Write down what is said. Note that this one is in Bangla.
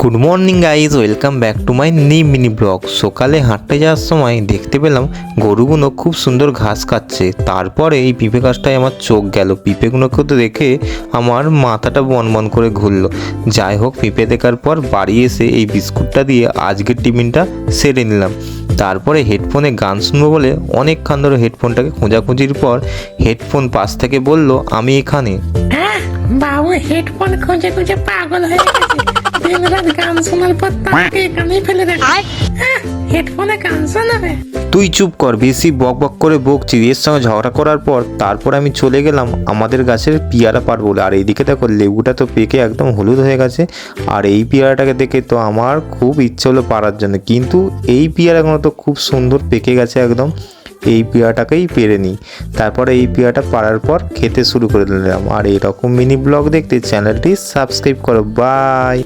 Good morning guys, welcome back to my new mini blog. সকালে হাঁটতে যাওয়ার সময় দেখতে পেলাম গরুগুলো খুব সুন্দর ঘাস খাচ্ছে। তারপরে এই পিঁপে গাছটায় আমার চোখ গেল। পিঁপেগুলোকে তো দেখে আমার মাথাটা বনবন করে ঘুরলো। যাই হোক, পিঁপে দেখার পর বাড়ি এসে এই বিস্কুটটা দিয়ে আজকের টিফিনটা সেরে নিলাম। তারপরে হেডফোনে গান শুনবো বলে অনেকক্ষণ ধরে হেডফোনটাকে খোঁজাখুঁজির পর হেডফোন পাশ থেকে বলল, আমি এখানে। বাবু হেডফোন খুঁজে খুঁজে পাগল হয়ে গেছে। দিন রাত গান শোনার পর তাকে এখানেই ফেলে রাখে। হেডফোনে গান শোনাবে? তুই চুপ কর, বেশি বক বক করে বকছি। এর সঙ্গে ঝগড়া করার পর তারপর আমি চলে গেলাম আমাদের গাছের পিয়ারা পাড় বলে। আর এইদিকে দেখো লেবুটা তো পেকে একদম হলুদ হয়ে গেছে। আর এই পিয়ারাটাকে দেখে তো আমার খুব ইচ্ছে হলো পাড়ার জন্য, কিন্তু এই পিয়ারাগুলো তো খুব সুন্দর পেকে গেছে একদম। এই পেয়ারাটাকেই পেরে নিই। তারপরে এই পেয়ারাটা পাড়ার পর খেতে শুরু করে দিলাম। আর এরকম মিনি ব্লগ দেখতে চ্যানেলটি সাবস্ক্রাইব করো। বাই।